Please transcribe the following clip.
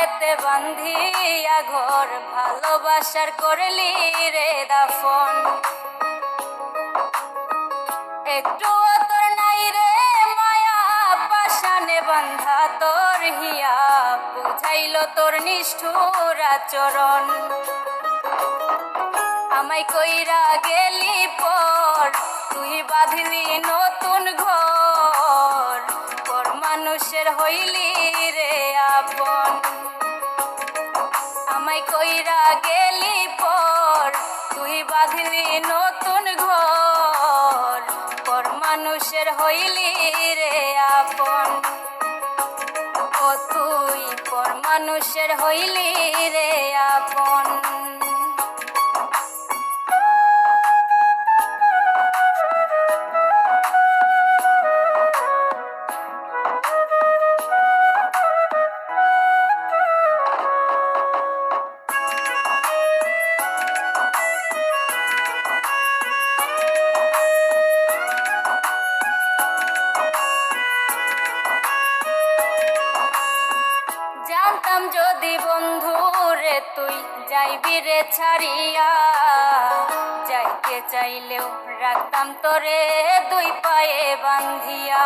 পায়েতে বান্ধিয়া ঘর, ভালোবাসার করলি রে দাফন। একটু তোর নাই রে মায়া, পাশানে বান্ধা তোর হিয়া, বুঝাইল তোর নিষ্ঠুর আচরণ। আমায় কইরা গেলি পর, তুই বাঁধলি নতুন ঘর, পর মানুষের হইলি রে আপন। আমায় কইরা গেলি পর, তুই বাঁধলি নতুন ঘর, পর মানুষের হইলি রে আপন। ও তুই পর মানুষের হইলি রে আপন। জানতাম যদি বন্ধু রে তুই যাইবি রে ছাড়িয়া, যাইতে চাইলেও রাখতাম তোরে দুই পায়ে বান্ধিয়া।